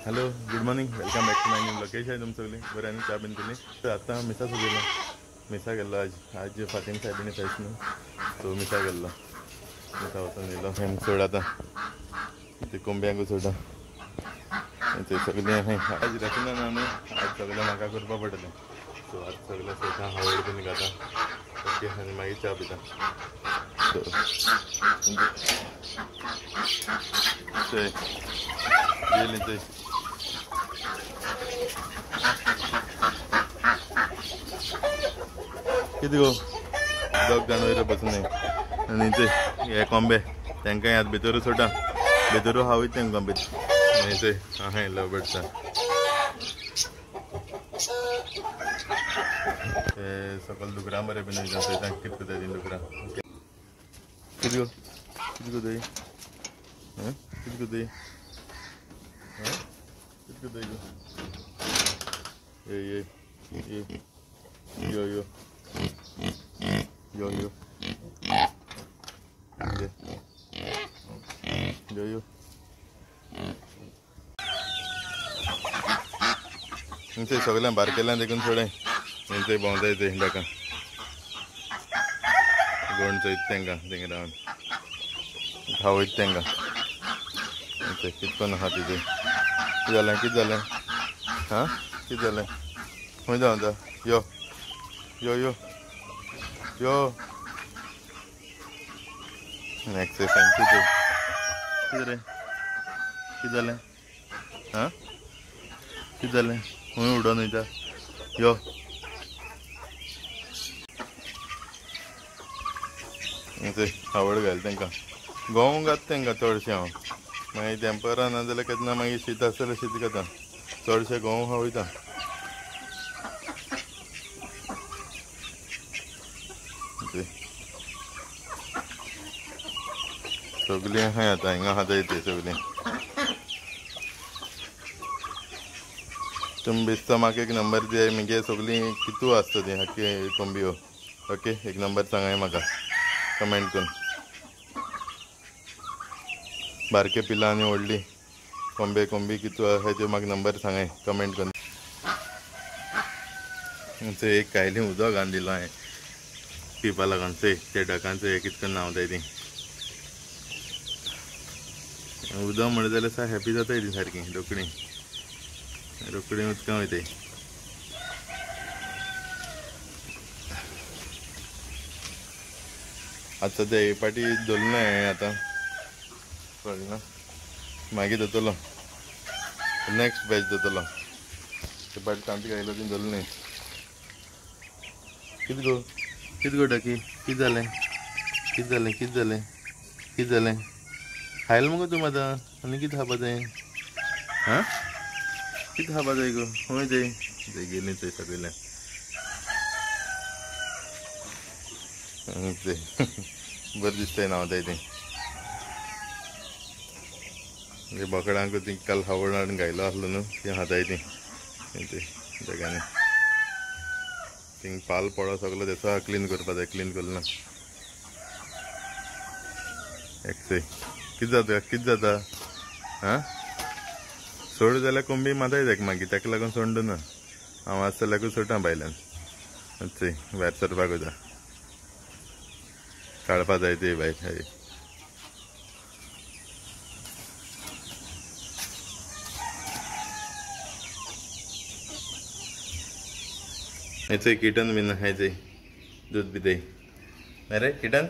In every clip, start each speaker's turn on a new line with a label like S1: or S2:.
S1: Hello good morning welcome back to my new location आहे तुमचं सगळे बरं आणि चा पिली तर आता मिसा गेलो मिसा गेलो आज फातीम साहेबांनी थंयच न्हू सो मिसा गेल्लो मिसा वचून येयलो हेम सोड आता ते कोंब्यांकू सोडा ते सगळें आज रचना ना न्हू आज सगळें म्हाका करपा पडटलें सो आज सगळें सोयता हावड बीन घाता ओके आनी मागीर चा पिता सो येयलें थंय कितें गो दोग जाण वयर बसून आनी ते हे कोंबे तांकांय आतां भितर सोडा भितर हावयत तेंकां भितर आनी ते हांवें लव बर्ड्स ते सकयल दुकरां बरें बीन वयता थंय तांकां कितें कोताय तीं दुकरां कितें कोताय कितें कोताय कितें कोताय गो ये यो यो यो यो यो यो ते सगळ्यां बारकेल्यां देखून थोडें तेंचें भोंवता येते ताका गोंड चोयत तांकां थिंगा रावन धांवयत तांकां ते कितकोन आहा तिजें कितें जालें हां कितें जालें खंय धांवता यो यो यो यो नेक्स्ट फॅन्सी ते कितें रे कितें जालें हां कितें जालें खंय उडोन वयता यो ते आवड घाल तांकां गोंव घात तांकां चडशें हांव मागीर तेंपरा ना जाल्यार केन्ना मागीर शीत आसा जाल्यार शीत खाता चडशें गोंव खावयता सगळीं आहाय आतां हिंगा खाता ते सगळीं तुमी बेसता म्हाका एक नंबर दियाय मगे सगळीं कितू आसता ती आख्खी कोंबियो ओके एक नंबर सांगाय म्हाका कमेंट करून बारके पिलां आनी व्हडली कोंबी कितू आहाय त्यो म्हाका नंबर सांगाय कमेंट करून ते एक कायली उदक घालून दिलो हांवें पिवपा लागून ते डकांचें हे कितको न्हांवताय ती उदक म्हणलें जाल्यार सा हॅपी जाताय ती सारकी रोखडी उदकां वयताय आतां सद्या हे पाटी दवरलें ना हांवें आतां कळ्ळें ना मागीर दोतोलो नेक्स्ट बॅच दोतोलो ते पाटी तांतीं घायलो ती दवरलें कितें गो डकी कितें जालें कितें जालें कितें जालें कितें जालें खायलें मुगो तूं आतां आनी कितें खावपा जाय हां कितें खावपा जाय गो खंय जाय गेलीं थंय सगळ्यां ते बरें दिसताय न्हांवताय ती बोकडांक ती काल हावड हाडून घायलो आसलो न्हू ती खाताय ती जगांनी थिंग पाल पडो सगळो तेचो क्लीन करपा जाय क्लीन करलो ना एक्सय कितें जाता हां सोड जाल्यार कोंबी माताय ताका मागीर ताका लागून सोंड ना हांव आसता जाल्यार सोडटा भायल्यान चय भायर सरपाक वयता काडपा जाय ते भायर हय हेचय किटन बीन हाय चय दूध पिताय अरे किटन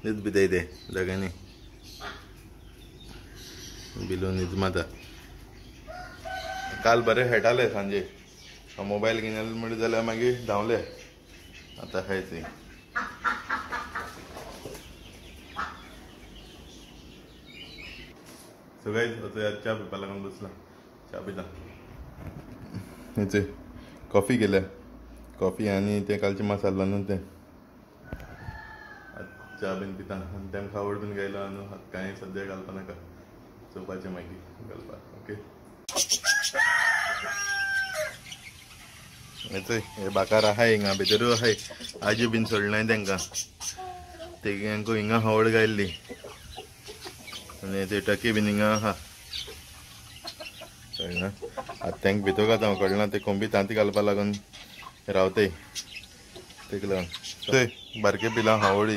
S1: दूध पिताय ते दोगांनी बिलोन इजमाता काल बरें खेळटाले सांजे मोबायल घेवन येले म्हणलें जाल्यार मागीर धांवले आतां हाय चय सो गायज आता चा पिवपा लागून बसला चा पिता हेचय कॉफी केल्या कॉफी आनी ते कालचे मसाला न्हू ते चा बीन पिता आनी तांकां आवड बीन गायलो न्हू कांय सद्या घालपा नाका चोवपाचें मागीर घालपाक ओके हेचय हे बाकार आहाय हिंगा भितरू आहाय आजी बीन सोडलाय तांकां तेंकां हिंगा आवड गायल्ली आनी ते टकी बीन हिंगा आहा कळना आतां तांकां भितर घालता कळना ते कोंबी तांती घालपा लागून रावताय तेका लागून थंय बारके पिलां हावळी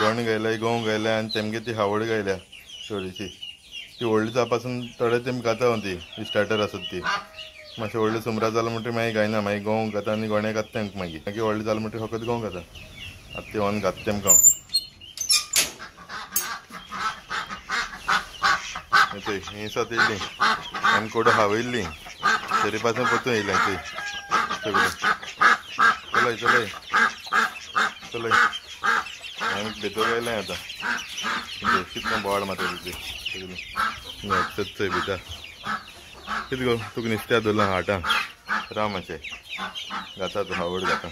S1: गण गायल्या गोंव गायल्या आनी तेमगे ती हावळ गायल्या थोडीशी ती व्हडली जावपासून थोडे तेम घाता ती स्टार्टर आसत ती मातशें व्हडलें सुमरां जालें म्हणटरी मागीर गायना मागीर गोंव घाता आनी गोणे घाता तेंकां मागीर व्हडलें जालें म्हणटरी फकत गोंव घाता आतां ते वन घाता तेमकां ही दिसात येयली आनी कोडो हावयल्ली तरी पासून परतून येयलें ती सगळें चलय चलय चलय आमी भितर गेलें आतां कितलें बोवाळ मारता ती सगळीं चोय भितर कितें गो तुका नुस्त्या दवरलां हाटां राव मातशें घाता तूं हावड घाता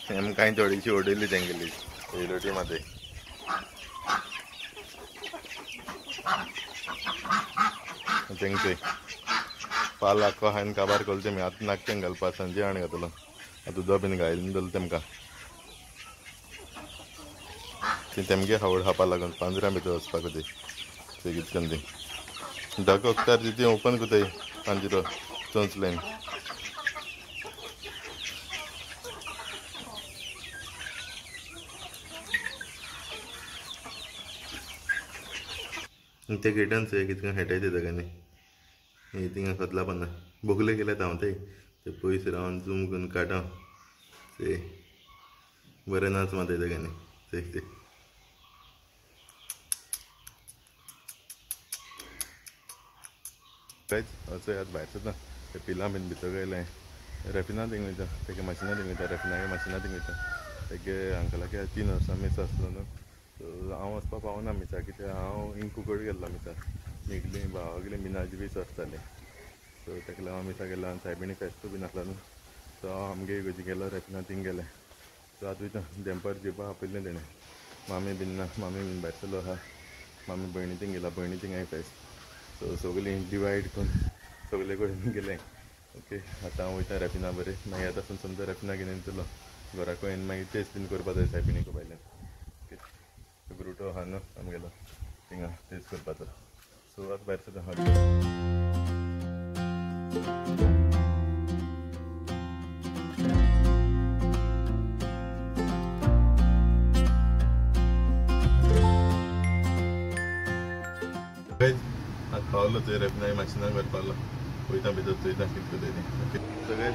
S1: तेम कांय थोडीशी उडयली तेंगेली येयलोटी मातय तेंचोय पाल आख्खो हायन काबार केलो तेमी आतां नाका तेंक घालपा सांजे आनी घातलो आतां उदो बीन घायलें जाल्यार तेमकां ती तेमगे हावड खावपा लागून पांजऱ्या भितर वचपाक ती कितें करून ती ढाको उक्तार ती ओपन कोताय पांजरो चोंचलेन ते गेटान चोय कितें हेटाय ते तागांनी हे थिंगा खतला पन्ना बोगले गेल्यात हांव ते पयस रावन झूम करून काडा ते बरें नाच मात तागांनी ते कांयच असो आतां भायर सरता ते पिलां बीन भितर गेलें रेफिना थिंग वयता तेगे मशिना थिंग वयता रेफिनागे मशिना थिंग वयता तेगे अंकलागे 3 वर्सां मिस आसलो न्हू सो हांव वचपा पावना मिसा कित्याक हांव हिंग कुकड गेल्लो मिसा न्हिगली भावागेली मिनाची 20 वर्स जाली सो तेका लागून मिसा गेलो आनी सायबिणी फेस्तू बीन आसलो न्हू सो हांव आमगे इगोजी गेलो रेफिना थिंग गेलें सो आतां वयता डॅम्पर जिवपा आपयलें तेणें मामी बीन ना मामी बीन भायर सरलो आहा मामी भयणी थिंग गेला भयणी थिंग हांय फेस्त सो सगळीं डिवायड करून सगळे कडेन गेलें ओके आतां हांव वयता रेफिना बरें मागीर आतां सावन समजा रेफिना घेवन येतलो घराको येवन मागीर टेस्ट बीन करपा जाय सायबिणीको भायल्यान ओके ग्रुटो आहा न्हू आमगेलो थिंगा टेस्ट करपाचो सो आतां भायर सरता आतां पावलो थंय रेफिना मशिना करपालो वयता भितर चोयता कितें करता ओके सगळें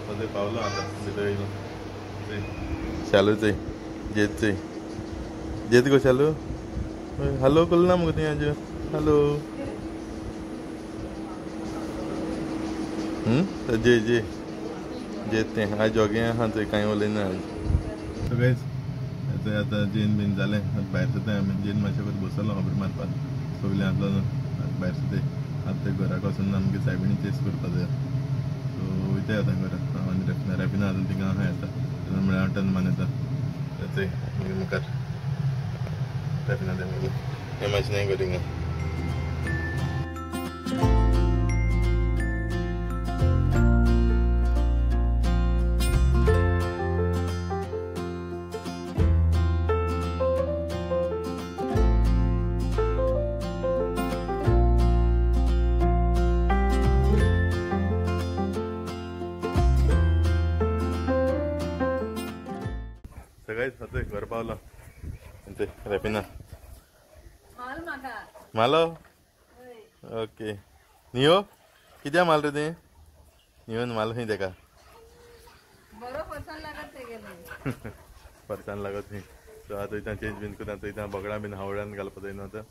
S1: थंय पावलो आतां भितर येयलो चोय शालू चोय जेत चोय जेत गो शालू हॅलो कळना मुगो तुवें आज हॅलो जे जे जेत तें आज जॉगिंग आहा थंय कांय उलयना आज सगळेंच थंय आतां जेन बीन जालें आतां भायर सरता आमी जेन मातशें करून बसलो खबर मारपाक सगळें आसलो न्हू भायर सरताय आतां ते घराक वचून आमगे सायबिणी टेस्ट करपा जाय सो वयताय आतां घरा आनी रेफिना आतां थिंगा आहाय आतां म्हळ्यार हांव टन येता थंय मुखार रेफिना तेंगेलो हे मशिनाय गो थिंगा सगळेच होते घर पावलो ते रेफिना मालो ओके नियो कित्या माल रे ते नियोन माल खंय तेका परसान लागत न्ही सो आतां वयता चेंज बीन करता थंय बोगडां बीन हावळ्यान घालपा जाय न्हू आतां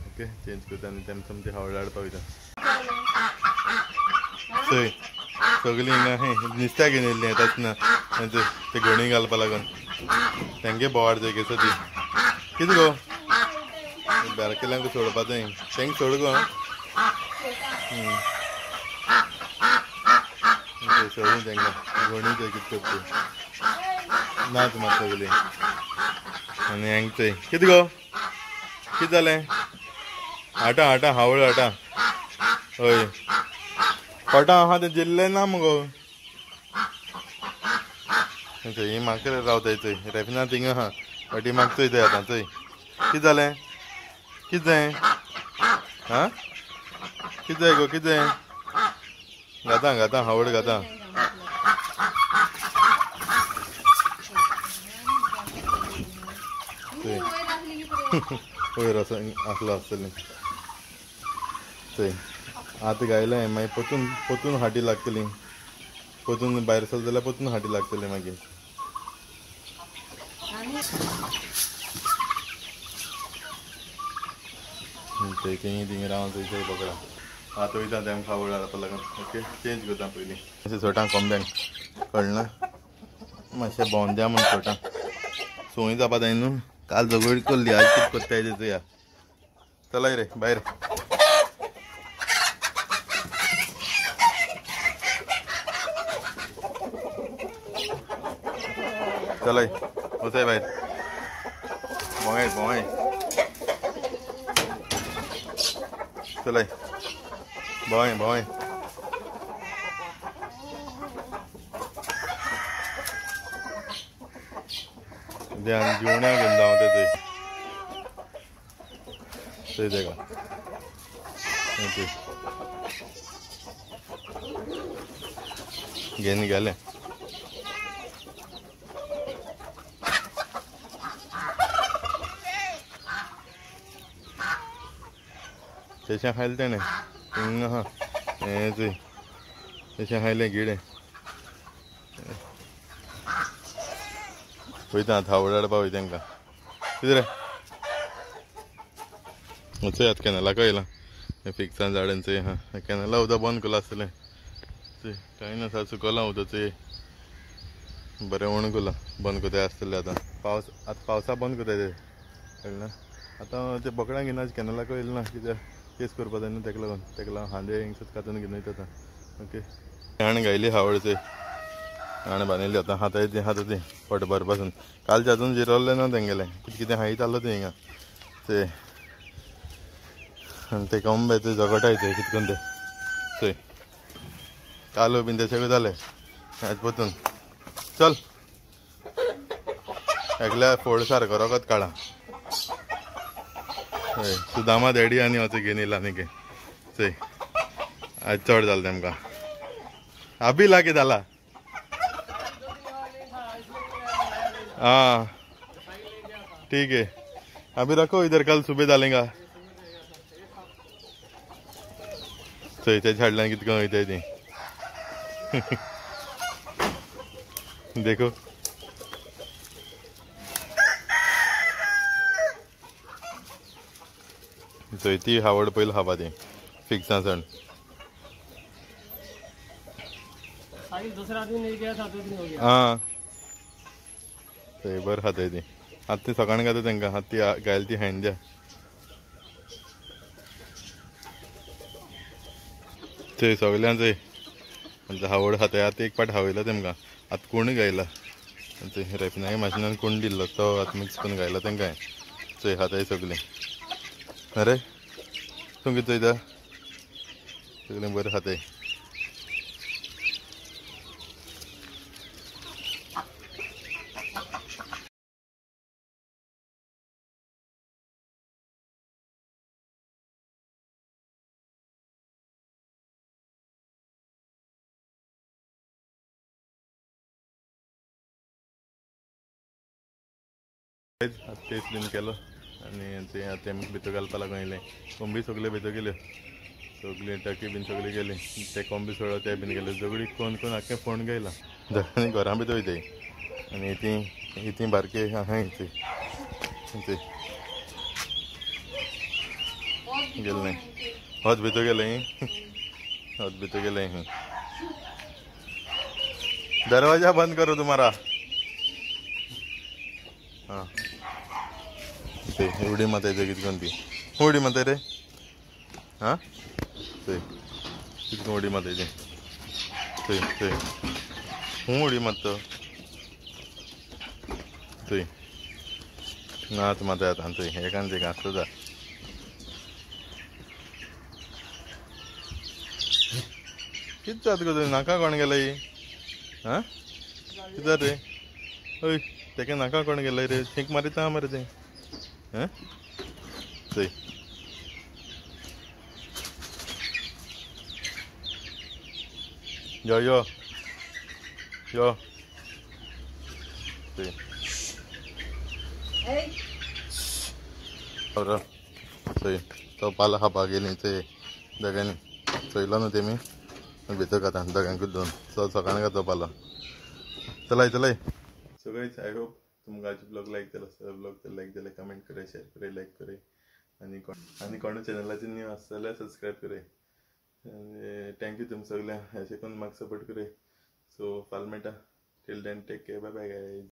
S1: ओके चेंज करता आनी तेम समती हावळ हाडपा वयता चोय सगळीं हिंगा हें नुस्त्या घेवन येयल्लीं येताच ना ते घोणी घालपा लागून तेंगे बोवाड जाय केसो ती कितें गो बारकेल्यांक सोडपा जाय तेंक सोड गो सोडून तेंकां घोणी जाय कितें करता नाच मात सगळीं आनी हेंक चोय कितें गो कितें जालें हाटा हाटा हावळ हाटा हय खोटां आहा तें जिल्लें ना मुगो ही म्हाका रावताय चोय रेफिना थिंग आहा फाटी म्हाका चोयताय आतां चोय कितें जालें कितें जाय हाँ किती आहे गो किती आहे घाता घाता हावड घाता वयर असला आसतलें ते आतां गायलें मागीर पोतून पोतून हाटी लागतली पोतून भायर सरलें जाल्यार पोतून हाटी लागतली मागीर ते थिंग रावन थंयसर पकडा आतां वयता तेमकां खावड हाडपा लागून ओके चेंज करता पयलीं अशें सोटां कोंब्यांक कळना मातशें भोंवद्या म्हण सोटां सोय जावपा जाय न्हू काल झगड करली आज कितें कोत्ताय तें चोया चलाय रे भायर चलाय वचाय भायर भोंय भोंय चलाय भोंय भोंय ध्यान जेवण्या घेवन जावं तें थंय तेका घेवन गेलें तेशें खायलें तेणें हिंग आहा हें चोय तेशें खायलें गिडे वयता हावड हाडपा वयता तांकां कितें रे चोय आतां कॅनलाक येयलां फिक्सान झाडांचें चोय हा कॅनला उदक बंद केलां आसतलें चोय कांय नासा सुकलां उदक चोय बरें उण केलां बंद कोताय आसतलें आतां पावस आतां पावसा बंद कोताय ते कळना आतां ते बोकडां घेयना कॅनलाक येयलें ना कित्याक केस करपा जाय न्हू तेका लागून हांदे हिंगसूच कातून घेवन वयता आतां ओके हाण गायली हावड चोय हाण बांदिल्ली आतां हाताय ती हाता ती पोटभर पासून कालचे अजून जिरवल्लें ना तेंगेलें कितें कितें हायत आहलो ते हिंगा ते आनी ते कोंबे ते झगटाय ते कितें करून ते चोय कालो बीन ते सगळें जालें आज पोतून चल एकल्या फोड सारको रोगत काडा हय सुदामा डॅडी आनी वचून घेवन येयला न्ही गे चोय आज चड जालें तेमकां अभी ला कितें जाला हाँ ठीक है अभी रखो इधर कल सुबह डालेंगा चोय तेच्या हाडल्यान कितें करून वयताय ती देखो चोय ती हावड पयली खावपा ती फिक्सा सण हाँ थंय बरें खाताय ती आतां ती सकाळीं घाता तांकां आतां ती गायल ती खायन द्या थंय सगळ्यां चोय हावड खाताय आतां एक पाट हावयला तेमकां आतां कोण गायला थंय रेफिनागे मशिनान कोण दिल्लो तो आतां मिक्स करून गायला तांकां चोय खाताय सगळीं अरे तूं कितें चोयता सगळीं बरें खाताय टेस्ट बीन केलो आनी ते आतां भितर घालपा लागून येयलें कोंबी सगल्यो भितर गेल्यो सगळीं टकी बीन सगळीं गेलीं ते कोंबी सोडो ते बीन गेले झगडी कोण कोण आख्खें फोण गायला आनी घरां भितर वयताय आनी इती बारके आहा इती गेले होच भितर गेले होच भितर गेले दरवाजा बंद करो तुम्हारा हाँ ते उडी मातायचं कितें करून ती उडी माताय रे हाँ ते कितें करून उडी मातायची थंय थंय हूं उडी मारता थंय नाच माताय आतां थंय एकान ते आसता जा कितें जाता गो नाका कोण गेला ही हाँ कितें रे हय तेका नाका कोण गेले रे थिंक मारीत मरे तें हाँ थंय Yo, yo, yo. Sí. Ahora, sí. तो पाला खापा गेली ते दगांनी चोयलो न्हू तेमी भितर खाता दगांकूच दोन सकाळी खाता पाला चलाय सो गाइस आई होप तुमकां आज ब्लॉग लायक केलो आसतलो ब्लॉग तर लायक जाल्यार कमेंट करे शेअर करे लायक करे आनी कोण चॅनलाचेर न्यू आसता जाल्यार सबस्क्राईब करे थँक्यू तुम सगळ्यांक अशें करून म्हाका सपोर्ट करे सो फाल्यां मेळटा till then take care bye bye guys